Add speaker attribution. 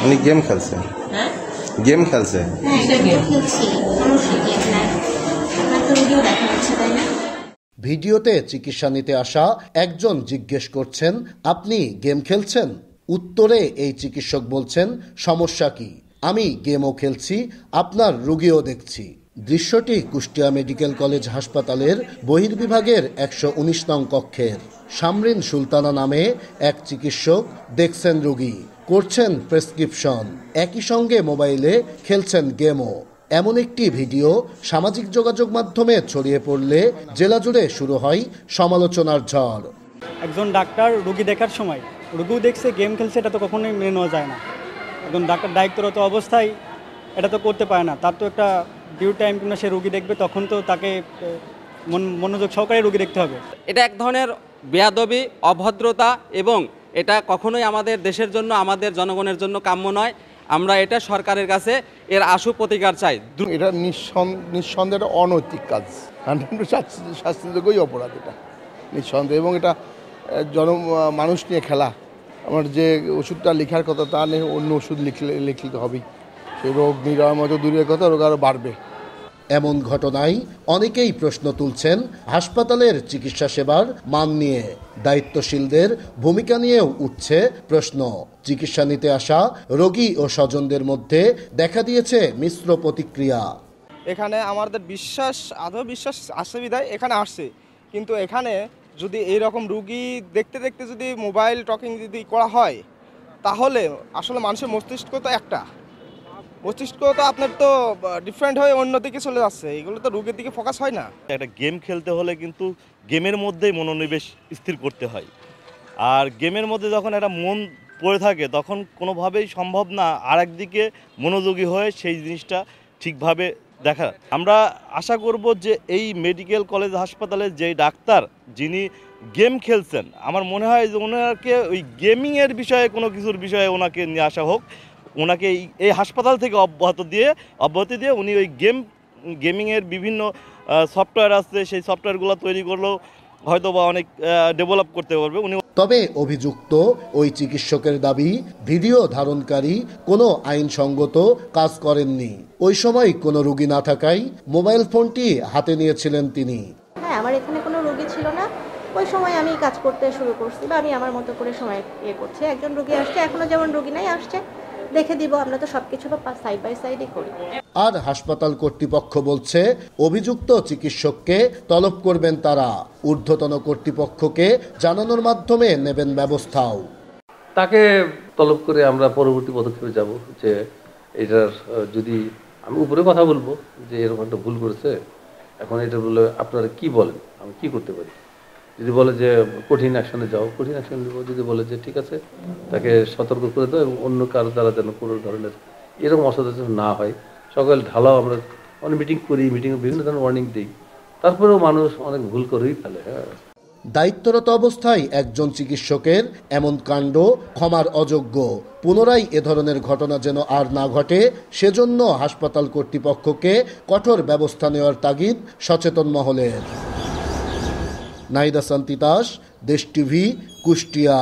Speaker 1: উনি গেম খেলছে।
Speaker 2: হ্যাঁ
Speaker 1: গেম খেলছে।
Speaker 2: হ্যাঁ এটা গেম খেলছি, সমস্যা কি আপনার? আপনার তো ভিডিও দেখা যাচ্ছে তাই না?
Speaker 3: ভিডিওতে চিকিৎসা নিতে আসা একজন জিজ্ঞেস করছেন, আপনি গেম খেলছেন? উত্তরে এই চিকিৎসক বলছেন, সমস্যা কি, আমি গেমও খেলছি, আপনার রোগীও দেখছি। দৃশ্যটি কুষ্টিয়া মেডিকেল কলেজ হাসপাতালের বহির্বিভাগের 119 নং কক্ষের। শামরিন সুলতানা নামে এক চিকিৎসক দেখছেন রোগী, করছেন প্রেসক্রিপশন, একই সঙ্গে মোবাইলে খেলছেন গেমও। এমন একটি ভিডিও সামাজিক যোগাযোগ মাধ্যমে ছড়িয়ে পড়লে জেলা জুড়ে শুরু হয় সমালোচনার ঝড়।
Speaker 4: একজন ডাক্তার রোগী দেখার সময় রোগীও দেখছে গেম খেলছে, এটা তো কখনোই মেনে নেওয়া যায় না। একজন ডাক্তার দায়িত্বরত অবস্থায় এটা তো করতে পারে না। তার তো একটা ডিউ টাইম কিংবা সে রোগী দেখবে, তখন তো তাকে মনোযোগ সহকারে রোগী দেখতে হবে।
Speaker 5: এটা এক ধরনের বেয়াদবি, অভদ্রতা এবং এটা কখনোই আমাদের দেশের জন্য, আমাদের জনগণের জন্য কাম্য নয়। আমরা এটা সরকারের কাছে এর আশু প্রতিকার চাই।
Speaker 6: এটা নিঃসন্দেহে অনৈতিক কাজ, শাস্তিযোগ্যই অপরাধ এটা নিঃসন্দেহ। এবং এটা মানুষ নিয়ে খেলা। আমার যে ওষুধটা লেখার কথা তা নিয়ে অন্য ওষুধ লিখতে হবে, সেই রোগ নিরাময় মতো দূরের কথা, রোগ আরও বাড়বে।
Speaker 3: এমন ঘটনায় অনেকেই প্রশ্ন তুলছেন হাসপাতালের চিকিৎসা সেবার মান নিয়ে। দায়িত্বশীলদের ভূমিকা নিয়েও উঠছে প্রশ্ন। চিকিৎসা নিতে আসা রোগী ও স্বজনদের মধ্যে দেখা দিয়েছে মিশ্র প্রতিক্রিয়া।
Speaker 7: এখানে আমাদের আদৌ বিশ্বাস আসে বিধায় এখানে আসছে, কিন্তু এখানে যদি এইরকম রুগী দেখতে দেখতে যদি মোবাইল টকিং যদি করা হয়, তাহলে আসলে মানুষের মস্তিষ্ক তো একটা, মস্তিষ্ক তো আপনার তো ডিফারেন্ট হয়ে অন্যদিকে চলে যাচ্ছে। এগুলো তো রোগের দিকে ফোকাস হয় না।
Speaker 8: একটা গেম খেলতে হলে কিন্তু গেমের মধ্যেই মনোনিবেশ স্থির করতে হয়। আর গেমের মধ্যে যখন একটা মন পড়ে থাকে, তখন কোনোভাবেই সম্ভব না আর একদিকে মনোযোগী হয়ে সেই জিনিসটা ঠিকভাবে দেখা। আমরা আশা করব যে এই মেডিকেল কলেজ হাসপাতালের যেই ডাক্তার যিনি গেম খেলছেন, আমার মনে হয় যে ওনাকে ওই গেমিংয়ের বিষয়ে কোনো কিছুর বিষয়ে ওনাকে নিয়ে আসা হোক। ওনাকে এই হাসপাতাল থেকে অব্যাহতি দিয়ে উনি ওই গেমিংয়ের বিভিন্ন সফটওয়্যার আছে, সেই সফটওয়্যারগুলো তৈরি করলেও হয়তো বা অনেক ডেভেলপ করতে পারবে উনি।
Speaker 3: তবে অভিযুক্ত ওই চিকিৎসকের দাবি, ভিডিও ধারণকারী কোনো আইনসঙ্গত কাজ করেননি। ওই সময় কোনো রোগী না থাকায় মোবাইল ফোনটি হাতে নিয়েছিলেন তিনি।
Speaker 9: হ্যাঁ, আমার এখানে কোনো রোগী ছিল না, ওই সময় আমি কাজ করতে শুরু করছি বা আমি আমার মতো করে সময় করছি। একজন রোগী আসছে, এখনো যেমন রোগী নাই আসছে, দেখে দিব। আমরা তো সবকিছু সাইড বাই সাইডে করি।
Speaker 3: আর হাসপাতাল কর্তৃপক্ষ বলছে অভিযুক্ত চিকিৎসককে তলব করবেন তারা, ঊর্ধ্বতন কর্তৃপক্ষকে জানানোর মাধ্যমে নেবেন ব্যবস্থাও।
Speaker 10: তাকে তলব করে আমরা পরবর্তী পদক্ষেপে যাব। যে এটার যদি আমি উপরে কথা বলবো যে এরকম একটা ভুল করেছে, এখন এটা বলে আপনারা কি বলেন, আমি কি করতে পারি। যদি বলে যে কঠিন অ্যাকশনে যাও, কঠিন অ্যাকশন নেব। যদি বলে যে ঠিক আছে, তাকে সতর্ক করে দাও এবং অন্য কারো দ্বারা যেন কোনো ধরনের এরকম অসদাচরণ না হয়। সকাল ঢালাও আমরা অনেক মিটিং করি, মিটিংয়ে বিভিন্ন ধরনের ওয়ার্নিং দিই, তারপরেও মানুষ অনেক ভুল করেই ফেলে। হ্যাঁ,
Speaker 3: দায়িত্বরত অবস্থায় একজন চিকিৎসকের এমন কাণ্ড ক্ষমার অযোগ্য। পুনরায় এ ধরনের ঘটনা যেন আর না ঘটে, সেজন্য হাসপাতাল কর্তৃপক্ষকে কঠোর ব্যবস্থা নেওয়ার তাগিদ সচেতন মহলের। নাহিদ হাসান তিতাস, দেশ টিভি, কুষ্টিয়া।